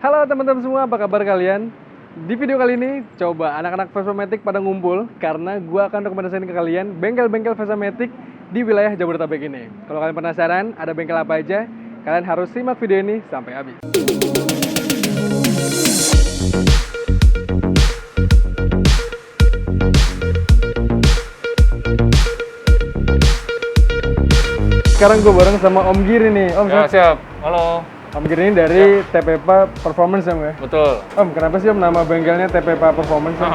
Halo teman-teman semua, apa kabar kalian? Di video kali ini, coba anak-anak Vespa-Matic pada ngumpul karena gue akan rekomendasikan ke kalian bengkel-bengkel Vespa-Matic di wilayah Jabodetabek ini. Kalau kalian penasaran ada bengkel apa aja, kalian harus simak video ini sampai habis. Sekarang gue bareng sama Om Giri nih. Om, Ya, siap. Halo. Om Giri ini dari TPPA Performance ya, Om ya? Betul. Om, kenapa sih Om nama bengkelnya TPPA Performance? Om?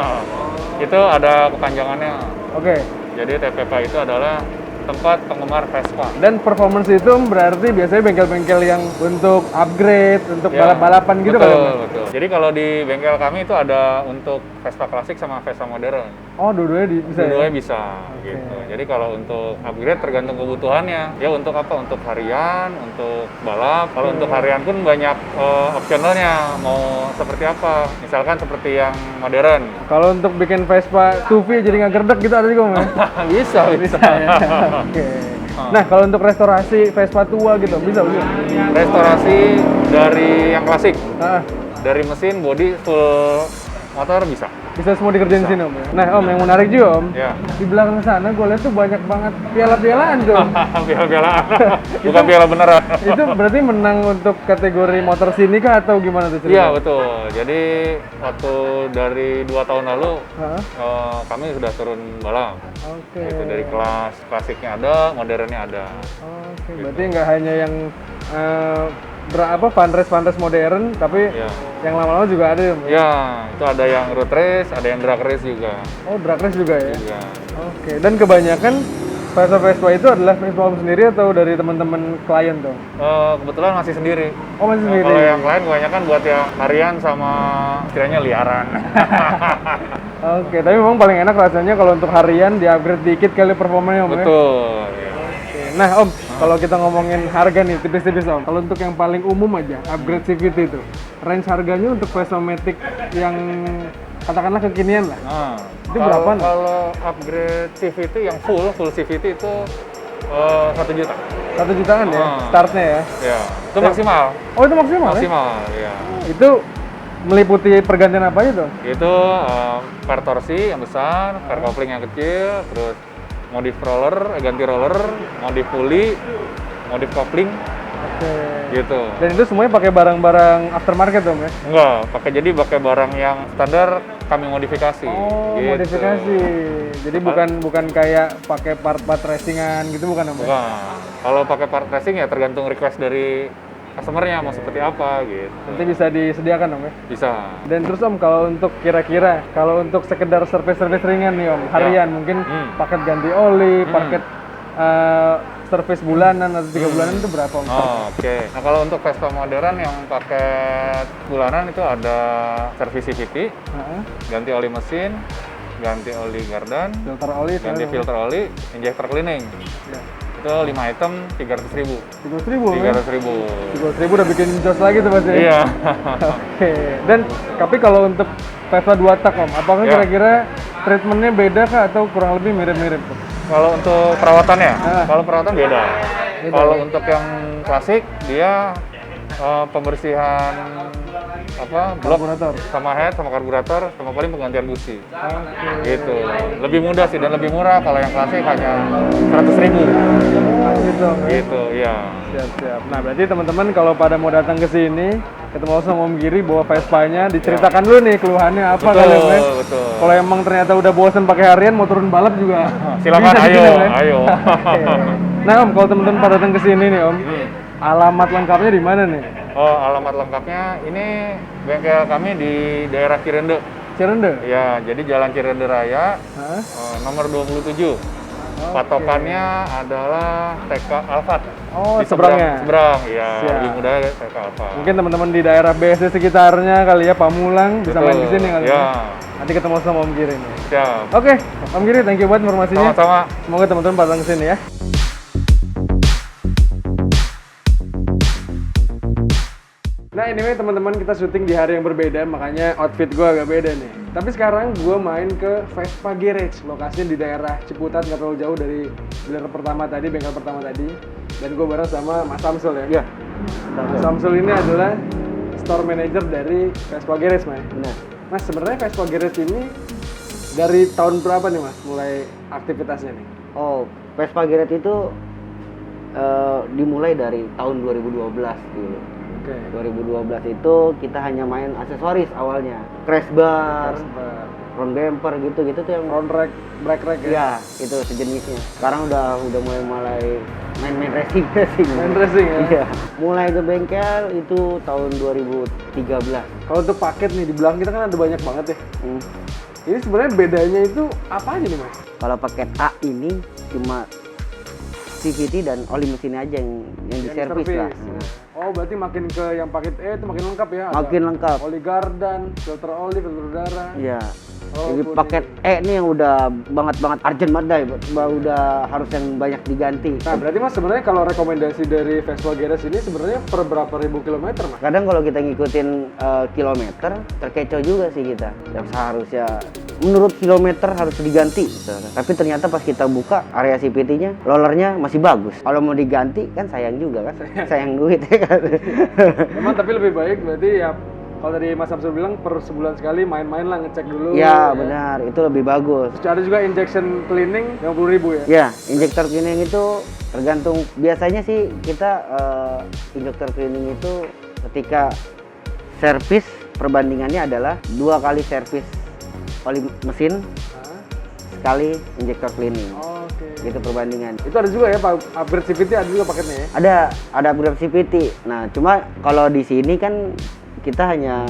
Itu ada kepanjangannya. Oke. Jadi TPPA itu adalah tempat penggemar Vespa. Dan performance itu berarti biasanya bengkel-bengkel yang untuk upgrade, untuk Ya, balap-balapan gitu kan? betul, betul. Jadi kalau di bengkel kami itu ada untuk Vespa klasik sama Vespa modern. Oh, dua-duanya bisa ya? Dua-duanya bisa Oke. gitu. Jadi kalau untuk upgrade tergantung kebutuhannya. Ya untuk apa? Untuk harian, untuk balap. Kalau untuk harian pun banyak opsionalnya. Mau seperti apa? Misalkan seperti yang modern. Kalau untuk bikin Vespa SUV jadi nggak gerdek gitu ada juga Om ya? bisa, bisa. ya? Oke. Nah, kalau untuk restorasi Vespa tua gitu, bisa? Restorasi dari yang klasik, Nah, dari mesin, bodi, full motor bisa. bisa semua dikerjain di sini Om ya? Nah Om, yang menarik juga Om, Ya. di belakang sana gue lihat tuh banyak banget piala-pialaan tuh Om. Piala-pialaan, bukan piala beneran. Itu berarti menang untuk kategori motor sini kah atau gimana tuh ceritanya? Iya betul. Jadi waktu dari 2 tahun lalu Hah? kami sudah turun balap. Oke. Itu dari kelas klasiknya ada, modernnya ada. Oke, berarti nggak hanya yang fun race modern, tapi Ya. yang lama-lama juga ada ya? Mbak? Ya, itu ada yang road race, ada yang drag race juga. Oh, drag race juga ya? Iya. Oke, dan kebanyakan Vespa itu adalah Vespa Om sendiri atau dari teman-teman klien tuh? Kebetulan masih sendiri. Oh, masih sendiri? Kalau yang lain kebanyakan buat yang harian sama istilahnya liaran. Oke, tapi memang paling enak rasanya kalau untuk harian di-upgrade dikit kali performanya Om ya? Betul. Ya. Oke. Nah Om, kalau kita ngomongin harga nih, tipis-tipis Om. Kalau untuk yang paling umum aja, upgrade CVT itu, range harganya untuk Vespa Matic yang katakanlah kekinian lah. Nah, Itu berapa, Nak? Kalau upgrade CVT yang full CVT itu 1 juta. 1 jutaan ya, Ah. startnya ya? Ya, itu maksimal. Oh itu maksimal ya? Maksimal, ya. Itu meliputi pergantian apa aja tuh? Itu per torsi yang besar, per kopling yang kecil, terus modif roller, ganti roller, modif pulley, modif kopling, Oke. gitu. Dan itu semuanya pakai barang-barang aftermarket Om ya? Enggak, jadi pakai barang yang standar kami modifikasi. Oh, gitu. modifikasi. Jadi bukan kayak pakai part-part racingan gitu bukan Om? Ya? Bukan. Kalau pakai part racing ya tergantung request dari customer-nya mau seperti apa gitu. Nanti bisa disediakan Om ya? Bisa. Dan terus Om, kalau untuk kira-kira, kalau untuk sekedar service ringan nih Om, harian mungkin paket ganti oli, paket service bulanan atau 3 bulanan itu berapa Om? Oh, oke. Nah kalau untuk Vespa modern yang paket bulanan itu ada service CVT, Heeh. ganti oli mesin, ganti oli gardan, Filter oli, ganti filter oli, injector cleaning. Ya. Itu 5 item 300.000. 300.000 Om ya? 300.000. 300.000 udah bikin jos lagi tuh pasti. Iya. Oke. Dan tapi kalau untuk Vespa 2 tak Om, apakah Ya. kira-kira treatmentnya beda kah atau kurang lebih mirip-mirip? Kalau untuk perawatannya, Ah. kalau perawatan beda. Beda, Kalau ya? untuk yang klasik dia pembersihan blok Karburator. sama head sama karburator sama paling penggantian busi. Oke. Gitu. Lebih mudah sih dan lebih murah. Kalau yang klasik hanya 100.000. Gitu Om ya? Gitu, iya. Siap-siap. Nah, berarti teman-teman kalau pada mau datang ke sini, ketemu sama Om Giri bawa Vespanya, diceritakan dulu nih keluhannya apa Betul, kali Om ya? betul. Kalau emang ternyata udah bosen pakai harian mau turun balap juga. Silakan, bisa di ayo, sini, Om, ya? ayo. Oke. Nah Om, kalau teman-teman pada datang ke sini nih Om, alamat lengkapnya di mana nih? Oh, alamat lengkapnya ini bengkel kami di daerah Cirende. Cirende? Ya, jadi Jalan Cirende Raya Hah? nomor 27. Patokannya adalah TK Alfat. Oh, Di seberangnya? Seberang, ya. Siap. Lebih mudah TK Alfat. Mungkin teman-teman di daerah BSD sekitarnya kali ya, Pamulang, bisa main di sini kali ya. ya. Nanti ketemu sama Om Giri nih. Siap. Oke, Om Giri, thank you buat informasinya. Sama-sama. Semoga teman-teman datang ke sini ya. Nah anyway teman-teman, kita syuting di hari yang berbeda, makanya outfit gue agak beda nih. Tapi sekarang gue main ke Vespa Garage, lokasinya di daerah Ciputat, nggak terlalu jauh dari dealer pertama tadi, bengkel pertama tadi. Dan gue bareng sama Mas Samsul ya. Iya. Mas Samsul ini adalah store manager dari Vespa Garage, Mas. Benar. Mas, sebenarnya Vespa Garage ini dari tahun berapa nih, Mas, mulai aktivitasnya nih? Oh, Vespa Garage itu dimulai dari tahun 2012 dulu. Oke. 2012 itu kita hanya main aksesoris awalnya. Crash bar, front bumper gitu-gitu tuh yang Front rack, brake rack ya? ya, itu sejenisnya. Sekarang udah mulai main racing. Main racing ya? Iya. Mulai ke bengkel itu tahun 2013. Kalau untuk paket nih, di belakang kita kan ada banyak banget ya. Hmm. Ini sebenarnya bedanya itu apa aja nih, Mas? Kalau paket A ini cuma CVT dan oli mesin aja yang diservis lah. Oh, berarti makin ke yang paket E itu makin lengkap ya? Ada Makin lengkap. oli gardan, filter oli, filter udara. Iya. Oh, Jadi full paket E nih yang udah banget urgent banget dah, udah harus yang banyak diganti. Nah, berarti Mas sebenarnya kalau rekomendasi dari Vespa Garage ini sebenarnya per berapa ribu kilometer, Mas? Kadang kalau kita ngikutin kilometer, terkecoh juga sih kita. Yang seharusnya menurut kilometer harus diganti. Tapi ternyata pas kita buka area CVT-nya, rollernya masih bagus. Kalau mau diganti kan sayang juga kan, sayang duit ya kan. Memang tapi lebih baik berarti ya kalau tadi Mas Samsul bilang per sebulan sekali main-main lah, ngecek dulu. Ya benar, itu lebih bagus. Terus ada juga injection cleaning 50.000 ya? Ya, injektor cleaning itu tergantung. Biasanya sih kita injektor cleaning itu ketika servis perbandingannya adalah 2 kali servis oli mesin, Hah? sekali injektor cleaning. Oke. Gitu perbandingan. Itu ada juga ya, Pak, upgrade CVT ada juga paketnya ya? Ada upgrade CVT. Nah, cuma kalau di sini kan kita hanya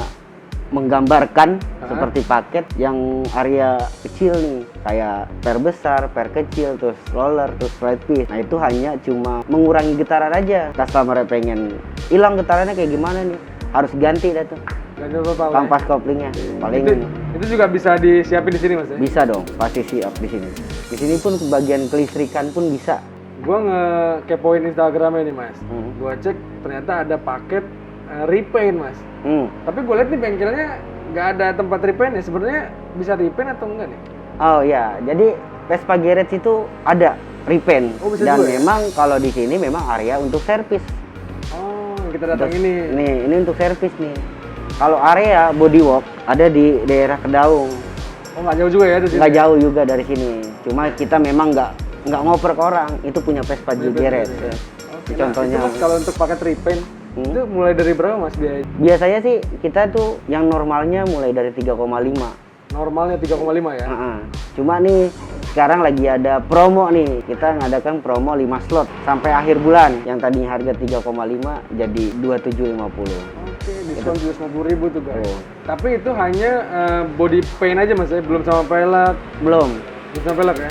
menggambarkan seperti paket yang area kecil nih, kayak per besar, per kecil, terus roller, terus slide piece. Nah, itu hanya cuma mengurangi getaran aja. Customer pengen hilang getarannya kayak gimana nih, harus ganti dah tuh Ganti total. kampas koplingnya. Paling Itu juga bisa disiapin di sini, Mas ya? bisa dong, pasti siap di sini. Di sini pun bagian kelistrikan pun bisa. Gua nge-kepoin Instagramnya nih, Mas. Hmm. Gua cek ternyata ada paket repaint, Mas. Tapi gue lihat nih bengkelnya nggak ada tempat repaint ya. Sebenarnya bisa repaint atau enggak nih? Oh ya, jadi Vespa Garage itu ada repaint. Oh, bisa dan juga ya? memang kalau di sini memang area untuk servis. Oh, yang kita datang ini. Nih, ini untuk servis nih. Kalau area bodywork ada di daerah Kedaung. Oh, nggak jauh juga ya di sini? Nggak jauh juga dari sini. Cuma kita memang nggak ngoper ke orang. Itu punya Vespa Garage. Oke, Contohnya. nah, itu Mas, kalau untuk paket repaint itu mulai dari berapa, Mas, biaya? Biasanya sih kita tuh yang normalnya mulai dari 3,5. Normalnya 3,5 ya? Cuma nih sekarang lagi ada promo nih. Kita ngadakan promo 5 slot sampai akhir bulan. Yang tadinya harga 3,5 jadi 2750. Oke, diskon 750.000 tuh, guys. Oh. Tapi itu hanya body paint aja, Mas ya? Belum sama velg? Belum Belum sama velg ya?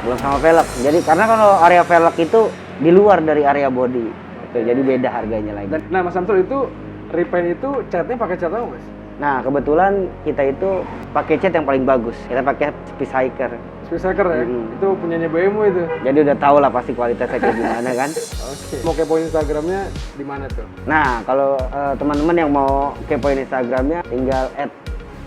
belum sama velg. Jadi karena kalau area velg itu di luar dari area body. Oke, jadi beda harganya lagi. Nah, Mas Samsul itu repaint itu catnya pakai cat apa, Mas? Nah, kebetulan kita itu pakai cat yang paling bagus. Kita pakai Speedcycle. Speedcycle ya? Itu punyanya BMW itu. Jadi udah tahu lah pasti kualitasnya kayak gimana kan. Oke. Mau kepoin Instagramnya di mana tuh? Nah, kalau teman-teman yang mau kepoin Instagramnya tinggal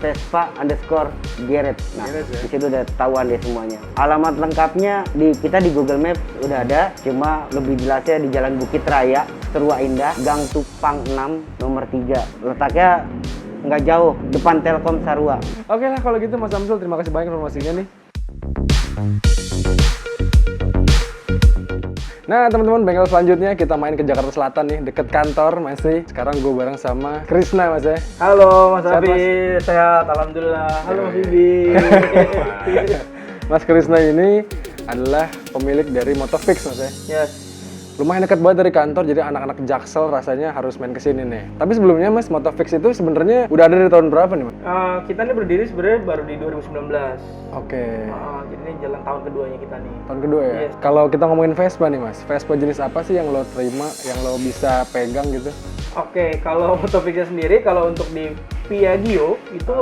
@Vespa_Garage. Nah, Garage ya? di situ udah ketahuan deh semuanya. Alamat lengkapnya kita di Google Maps udah ada, cuma lebih jelasnya di Jalan Bukit Raya, Terua Indah, Gang Tupang 6, nomor 3. Letaknya nggak jauh, depan Telkom Sarua. Oke lah kalau gitu Mas Samsul, terima kasih banyak informasinya nih. Nah teman-teman, bengkel selanjutnya kita main ke Jakarta Selatan nih, deket kantor masih. Sekarang gue bareng sama Krisna, Mas ya. Halo Mas Sehat, Abi, Mas? sehat, alhamdulillah. Halo Mas Bibi. Mas Krisna ini adalah pemilik dari Motofix, Mas ya. Yes. Lumayan dekat banget dari kantor, jadi anak-anak Jaksel rasanya harus main kesini nih. Tapi sebelumnya Mas, Motofix itu sebenarnya udah ada dari tahun berapa nih, Mas? Kita nih berdiri sebenarnya baru di 2019. Oke. Jadi ini jalan tahun keduanya kita nih. Tahun kedua ya? Yes. Kalau kita ngomongin Vespa nih Mas, Vespa jenis apa sih yang lo terima, yang lo bisa pegang gitu? Oke, kalau Motofixnya sendiri, kalau untuk di Piaggio itu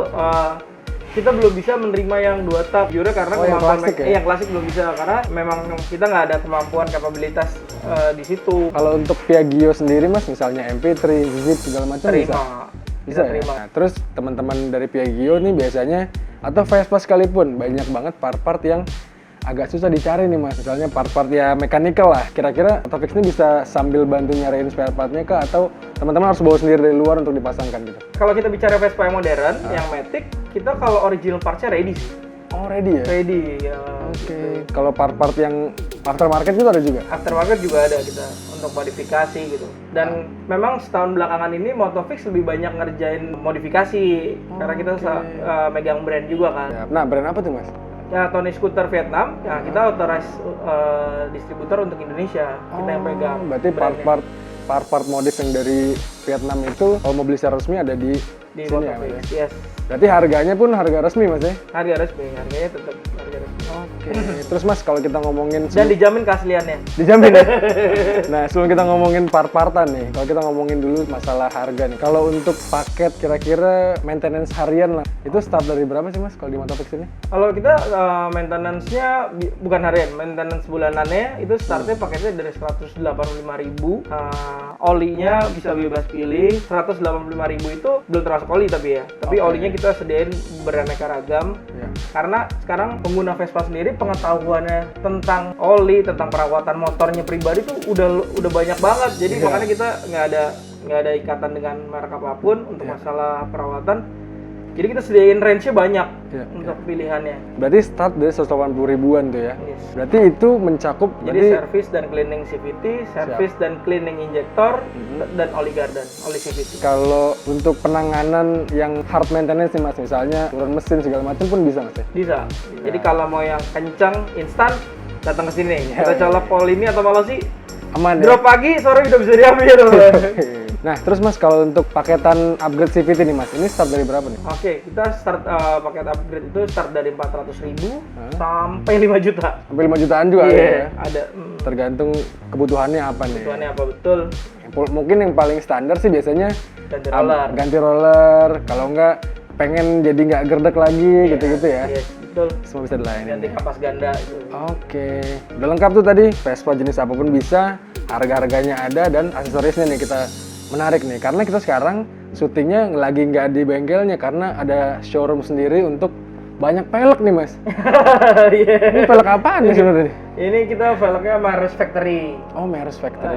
kita belum bisa menerima yang 2 tak jujur karena Oh, yang kemampuan klasik ya? yang klasik belum bisa karena memang kita nggak ada kemampuan kapabilitas di situ. Kalau untuk Piaggio sendiri Mas, misalnya MP3, Zip segala macam bisa? Bisa ya? terima. Nah, terus teman-teman dari Piaggio nih biasanya, atau Vespa sekalipun, banyak banget part-part yang agak susah dicari nih Mas. Misalnya part-part ya mechanical lah. Kira-kira Motofix ini bisa sambil bantu nyariin spare partnya kah atau teman-teman harus bawa sendiri dari luar untuk dipasangkan gitu? Kalau kita bicara Vespa yang modern, yang Matic, kita kalau original parts-nya ready sih. Oh ready ya? Ready ya. Oke. Kalau part-part yang aftermarket itu ada juga? Aftermarket juga ada kita untuk modifikasi gitu. Dan memang setahun belakangan ini Motofix lebih banyak ngerjain modifikasi karena kita megang brand juga kan. Ya. Nah brand apa tuh Mas? Ya Tony Scooter Vietnam, ya kita authorized distributor untuk Indonesia. Kita yang pegang. Berarti brandnya. part-part modif yang dari Vietnam itu kalau mau beli secara resmi ada di Di sini ya, Motofix. Mas ya? Yes. Berarti harganya pun harga resmi Mas ya? Harga resmi, harganya tetap harga resmi. Oke. Terus Mas kalau kita ngomongin Dan dijamin keasliannya. dijamin ya. Nah, sebelum kita ngomongin part-partan nih, kalau kita ngomongin dulu masalah harga nih. Kalau untuk paket kira-kira maintenance harian lah, itu start dari berapa sih Mas kalau di Motofix ini? Kalau kita maintenance-nya bukan harian, maintenance bulanannya itu startnya paketnya dari 185.000. Olinya bisa bebas pilih. 185.000 itu belum termasuk oli tapi ya. Tapi olinya kita sediain beraneka ragam. Ya. Karena sekarang pengguna Vespa sendiri pengetahuannya tentang oli, tentang perawatan motornya pribadi tuh udah banyak banget. Jadi makanya kita nggak ada ikatan dengan merek apapun untuk masalah perawatan. Jadi kita sediain range-nya banyak untuk pilihannya. Berarti start dari 180 ribuan tuh ya. Yes. Berarti itu mencakup Jadi service dan cleaning CVT, service dan cleaning injektor, dan oli garden, oli CVT. kalau untuk penanganan yang hard maintenance nih Mas, misalnya turun mesin segala macam pun bisa Mas ya? Bisa. Jadi kalau mau yang kencang, instan, datang ke sini. Kita colok pol ini atau malah sih Aman ya? drop pagi, sore udah bisa diambil. Nah, terus Mas kalau untuk paketan upgrade CVT nih Mas, ini start dari berapa nih? Oke, kita start paket upgrade itu start dari 400.000 sampai 5 juta. Sampai 5 jutaan juga ada ya? Ada. Tergantung kebutuhannya apa nih. Kebutuhannya apa betul? Mungkin yang paling standar sih biasanya Ganti roller. ganti roller, kalau enggak pengen jadi nggak gerdek lagi gitu-gitu ya. Yes, betul. Semua bisa dilayani. Ganti kapas ganda itu. Oke, udah lengkap tuh tadi. Vespa jenis apapun bisa, harga-harganya ada dan aksesorisnya nih kita menarik nih. Karena kita sekarang syutingnya lagi nggak di bengkelnya karena ada showroom sendiri untuk banyak pelek nih Mas. Ini pelek apaan nih sebenarnya? Ini kita velgnya Maris Factory. Oh, Maris Factory.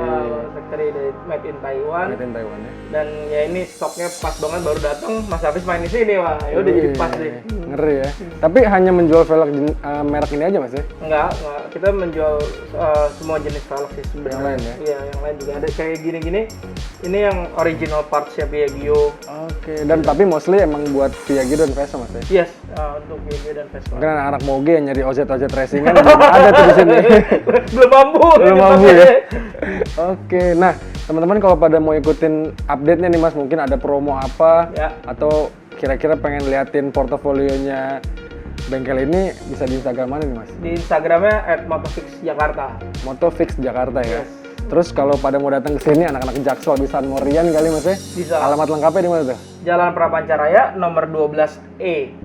Factory dari made in Taiwan. Made in Taiwan ya. Dan ya ini stoknya pas banget baru datang. Mas Hafiz main di sini wah. Ya udah jadi pas deh. Ngeri ya. Tapi hanya menjual velg merek ini aja Mas ya? Enggak. Kita menjual semua jenis velg sih sebenarnya. Yang lain ya? Iya, yang lain juga ada kayak gini-gini. Ini yang original parts-nya Piaggio. Oke, dan tapi mostly emang buat Piaggio dan Vespa Mas ya? Yes, untuk Piaggio dan Vespa. Mungkin anak-anak moge yang nyari OZ racingan belum ada tuh di sini. Belum mampu. Belum mampu ya. Oke, nah teman-teman kalau pada mau ikutin update-nya nih Mas, mungkin ada promo apa Ya. atau kira-kira pengen liatin portofolionya bengkel ini bisa di Instagram mana nih Mas? Di Instagramnya @motofixjakarta. Motofix Jakarta ya. Terus kalau pada mau datang ke sini anak-anak Jaksel di San Morian kali Mas ya? Bisa. Alamat lengkapnya di mana tuh? Jalan Prapancaraya nomor 12E.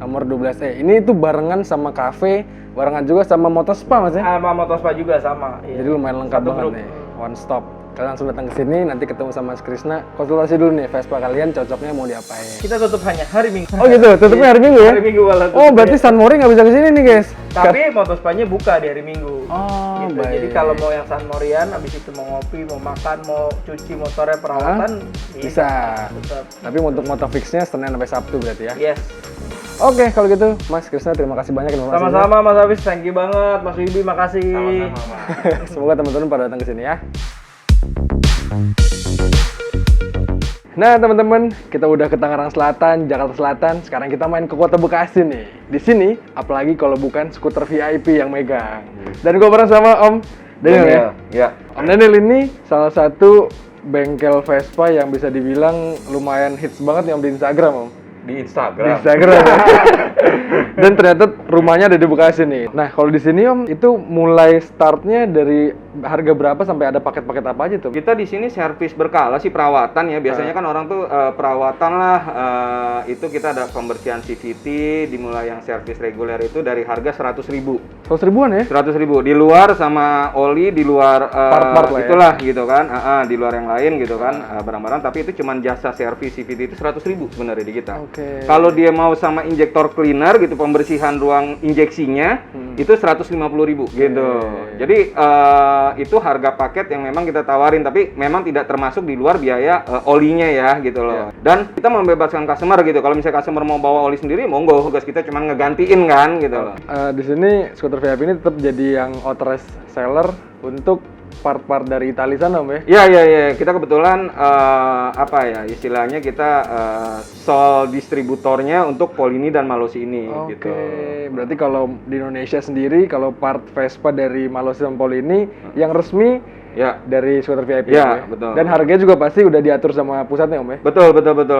Nomor 12E. Ini itu barengan sama cafe, barengan juga sama Motospa Mas ya? Sama Motospa juga sama. Iya. Jadi lumayan lengkap Satu banget grup. nih. One stop. Kalian langsung datang ke sini, nanti ketemu sama Mas Krisna. Konsultasi dulu nih, Vespa kalian cocoknya mau diapain. Kita tutup hanya hari Minggu. Oh gitu, tutupnya hari Minggu ya? Hari Minggu malah Oh tutup berarti ya. San Mori nggak bisa ke sini nih guys? Tapi Motospanya buka di hari Minggu. Oh Gitu. baik. Jadi kalau mau yang San Morian, abis itu mau ngopi, mau makan, mau cuci motornya perawatan, bisa. Tetap. Tapi untuk Motofixnya Senin sampai Sabtu berarti ya? Yes. Oke kalau gitu Mas Krisna terima kasih banyak informasinya. Sama-sama Mas Hafiz, thank you banget. Mas Wibi, makasih. Sama-sama. Semoga teman-teman pada datang ke sini ya. Nah teman-teman, kita udah ke Tangerang Selatan, Jakarta Selatan. Sekarang kita main ke Kota Bekasi nih. Di sini, apalagi kalau bukan skuter VIP yang megang. Dan gue bareng sama Om Daniel ya. Ya. Om Daniel ini salah satu bengkel Vespa yang bisa dibilang lumayan hits banget nih Om di Instagram Om. Di Di Instagram. Instagram. Ya. Dan ternyata rumahnya ada di Bekasi nih. Nah kalau di sini Om itu mulai startnya dari harga berapa sampai ada paket-paket apa aja tuh? Kita di sini servis berkala sih perawatan ya. Biasanya kan orang tuh perawatan lah, itu kita ada pembersihan CVT dimulai yang servis reguler itu dari harga 100.000. 100 ribuan ya? 100.000 di luar sama oli di luar Part-part lah ya? itulah gitu kan. Di luar yang lain gitu kan barang-barang, tapi itu cuman jasa servis CVT itu 100.000 sebenarnya di kita. Oke. Kalau dia mau sama injektor cleaner gitu, pembersihan ruang injeksinya itu 150.000 gitu. Jadi itu harga paket yang memang kita tawarin, tapi memang tidak termasuk di luar biaya olinya ya gitu loh. Dan kita membebaskan customer gitu. Kalau misalnya customer mau bawa oli sendiri, monggo, tugas kita cuma ngegantiin kan gitu loh. Di sini skuter VIP ini tetap jadi yang authorized seller untuk part-part dari Italia sana, Om ya? Iya. Kita kebetulan istilahnya kita sole distributornya untuk Polini dan Malossi ini gitu. Berarti kalau di Indonesia sendiri, kalau part Vespa dari Malossi dan Polini yang resmi Ya. dari skuter VIP Ya, ya? betul. Dan harganya juga pasti udah diatur sama pusatnya, Om ya? Betul.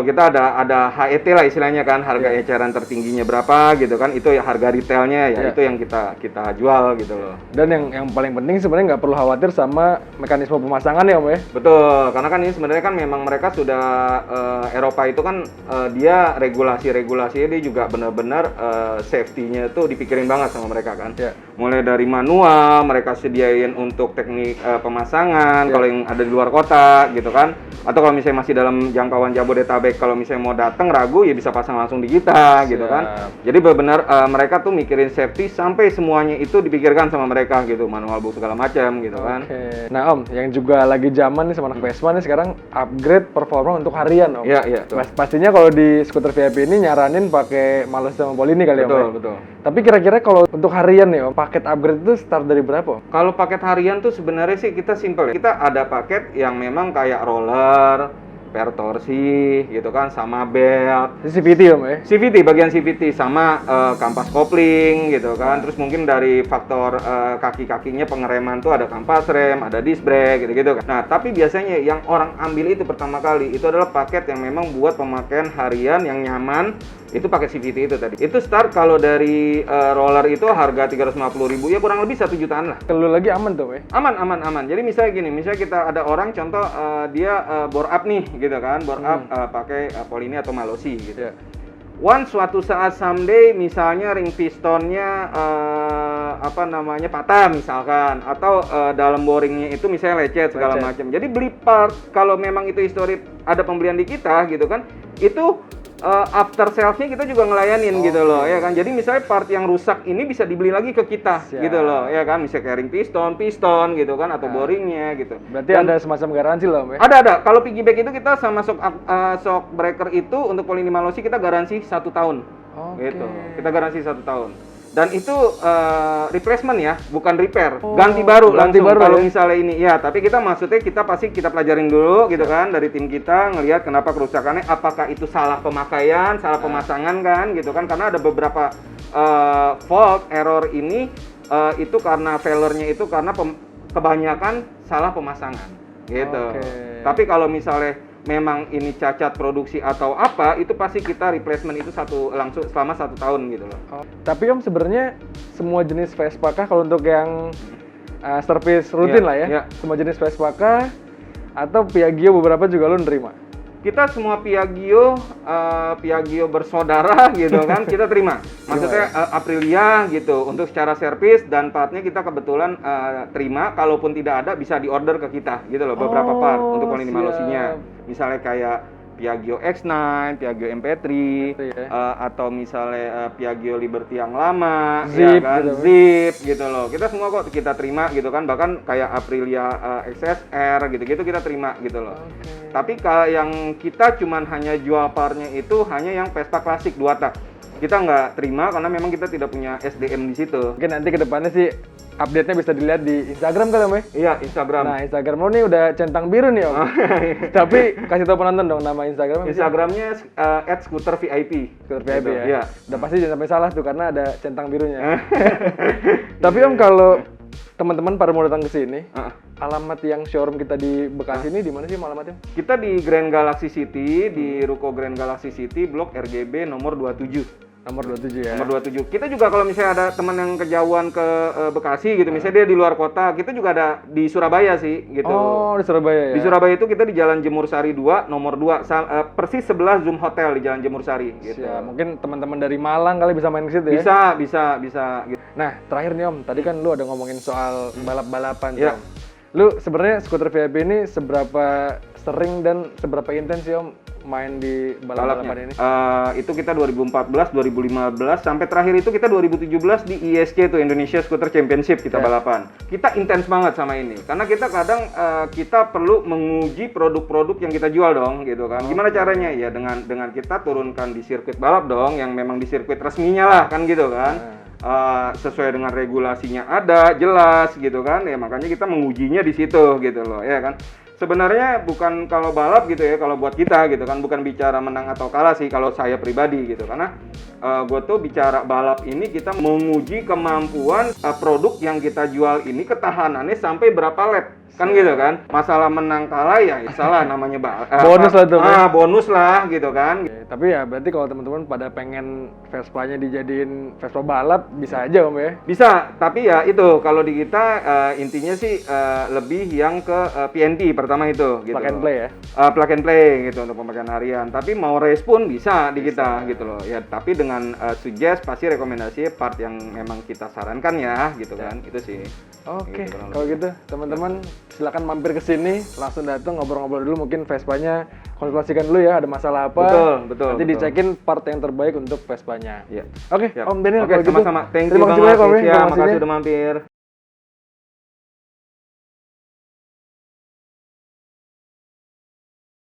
Kita ada HET lah istilahnya kan, harga eceran tertingginya berapa gitu kan, itu ya harga retailnya ya, itu yang kita jual gitu loh. Dan yang paling penting sebenarnya nggak perlu khawatir sama mekanisme pemasangan ya, Om ya? Betul, karena kan ini sebenarnya kan memang mereka sudah Eropa itu kan dia regulasinya dia juga benar-benar safety-nya tuh dipikirin banget sama mereka kan. Ya. Mulai dari manual, mereka sediain untuk teknik pemasangan kalau yang ada di luar kota gitu kan. Atau kalau misalnya masih dalam jangkauan Jabodetabek, kalau misalnya mau datang ragu ya bisa pasang langsung di kita gitu kan. Jadi benar-benar mereka tuh mikirin safety sampai semuanya itu dipikirkan sama mereka gitu, manual book segala macam gitu kan. Nah, Om, yang juga lagi zaman nih sama anak Vespa nih sekarang upgrade performa untuk harian, Om. Iya. Pastinya kalau di skuter VIP ini nyaranin pakai Malossi sama Polini kali ya, Om. Betul. Tapi kira-kira kalau untuk harian nih, Om, paket upgrade itu start dari berapa, Om? Kalau paket harian tuh sebenarnya sih kita simple ya. Kita ada paket yang memang kayak roller, per torsi gitu kan, sama belt. CVT, Om ya? CVT, bagian CVT sama kampas kopling gitu kan. Terus mungkin dari faktor kaki-kakinya pengereman tuh ada kampas rem, ada disc brake gitu-gitu kan. Nah, tapi biasanya yang orang ambil itu pertama kali itu adalah paket yang memang buat pemakaian harian yang nyaman. Itu pakai CVT itu tadi. Itu start kalau dari roller itu harga 350.000 ya kurang lebih 1 jutaan lah. Kalau lagi aman tuh, ya? Aman. Jadi misalnya gini, misalnya kita ada orang contoh dia bore up nih gitu kan, bore up pakai Polini atau Malossi gitu. Once suatu saat someday misalnya ring pistonnya patah misalkan, atau dalam boringnya itu misalnya lecet segala macam. Jadi beli part kalau memang itu histori ada pembelian di kita gitu kan, itu after sales-nya kita juga ngelayanin gitu loh, ya kan. Jadi misalnya part yang rusak ini bisa dibeli lagi ke kita gitu loh, ya kan. Misalnya carrying piston gitu kan, atau boringnya gitu. Berarti ada semacam garansi lah, Om ya? Ada. Kalau piggyback itu kita sama shock breaker itu untuk Polini Malossi kita garansi 1 tahun. Gitu. Kita garansi 1 tahun. Dan itu replacement ya, bukan repair. Ganti baru langsung kalau misalnya ini. Ya, tapi kita maksudnya kita pasti kita pelajarin dulu gitu kan dari tim kita, ngelihat kenapa kerusakannya, apakah itu salah pemakaian, salah pemasangan kan gitu kan, karena ada beberapa fault error ini itu karena failure-nya itu karena kebanyakan salah pemasangan gitu. Tapi kalau misalnya memang ini cacat produksi atau apa, itu pasti kita replacement itu langsung selama 1 tahun gitu loh. Tapi Om sebenarnya semua jenis Vespa kah kalau untuk yang service rutin lah ya? Semua jenis Vespa kah? Atau Piaggio beberapa juga lo nerima? Kita semua Piaggio bersaudara gitu kan, kita terima. Maksudnya Aprilia gitu, untuk secara servis dan partnya kita kebetulan terima. Kalaupun tidak ada bisa diorder ke kita gitu loh, beberapa part untuk Polini Malossinya. Misalnya kayak Piaggio X9, Piaggio MP3, atau misalnya Piaggio Liberty yang lama, Zip, ya kan? Zip gitu loh. Kita semua kok kita terima gitu kan, bahkan kayak Aprilia XSR gitu-gitu kita terima gitu loh. Tapi kalau yang kita cuman hanya jual partnya itu hanya yang Vespa klasik 2 tak. Kita nggak terima karena memang kita tidak punya SDM di situ. Mungkin nanti kedepannya sih update-nya bisa dilihat di Instagram kali, Om ya? Iya, Instagram. Nah, Instagram lo nih udah centang biru nih, Om. Tapi kasih tau penonton dong nama Instagramnya. Instagramnya @scootervip. Skuter VIP ya? Iya. Udah pasti jangan sampai salah tuh karena ada centang birunya. Tapi Om, kalau teman-teman pada mau datang ke sini, alamat yang showroom kita di Bekasi ini di mana sih alamatnya? Kita di Grand Galaxy City, di Ruko Grand Galaxy City, Blok RGB nomor 27. Nomor 27 ya. Nomor 27. Kita juga kalau misalnya ada teman yang kejauhan ke Bekasi gitu, misalnya dia di luar kota, kita juga ada di Surabaya sih gitu. Oh, di Surabaya ya. Di Surabaya itu kita di Jalan Jemur Sari 2, nomor 2, persis sebelah Zoom Hotel di Jalan Jemur Sari gitu. Siap. Mungkin teman-teman dari Malang kali bisa main ke situ ya. Bisa gitu. Nah, terakhir nih Om, tadi kan lu ada ngomongin soal balap-balapan Iya. Om. Lu sebenarnya skuter VIP ini seberapa sering dan seberapa intens sih Om main di balap-balapan ini? Itu kita 2014, 2015 sampai terakhir itu kita 2017 di ISC tuh Indonesia Scooter Championship kita balapan. Kita intens banget sama ini karena kita kadang kita perlu menguji produk-produk yang kita jual dong gitu kan. Gimana caranya? Ya dengan kita turunkan di sirkuit balap dong yang memang di sirkuit resminya lah kan gitu kan. Sesuai dengan regulasinya ada jelas gitu kan. Ya makanya kita mengujinya di situ gitu loh ya kan. Sebenarnya bukan kalau balap gitu ya, kalau buat kita gitu kan, bukan bicara menang atau kalah sih kalau saya pribadi gitu, karena gue tuh bicara balap ini kita menguji kemampuan produk yang kita jual ini ketahanannya sampai berapa lap kan gitu kan. Masalah menang kalah ya salah namanya Bonus lah tuh. bonus lah gitu kan. Oke, tapi ya berarti kalau teman-teman pada pengen Vespa-nya dijadiin Vespa balap bisa aja Om ya. Bisa, tapi ya itu kalau di kita intinya sih lebih yang ke PNT pertama itu gitu. Plug and play ya. Plug and play gitu untuk pemakaian harian. Tapi mau race pun bisa di kita gitu loh. Ya, tapi dengan suggest pasti rekomendasi part yang memang kita sarankan ya gitu kan. Itu sih. Oke, Gitu, kalau gitu teman-teman silakan mampir ke sini, langsung datang ngobrol-ngobrol dulu, mungkin Vespanya konsultasikan dulu ya, ada masalah apa. Betul. Nanti dicekin part yang terbaik untuk Vespanya. Iya. Oke, Siap. Om Daniel Oke, kalau gitu. sama-sama. Thank you Terima kasih banget. banyak Om ya Kesia. informasinya. Makasih udah mampir.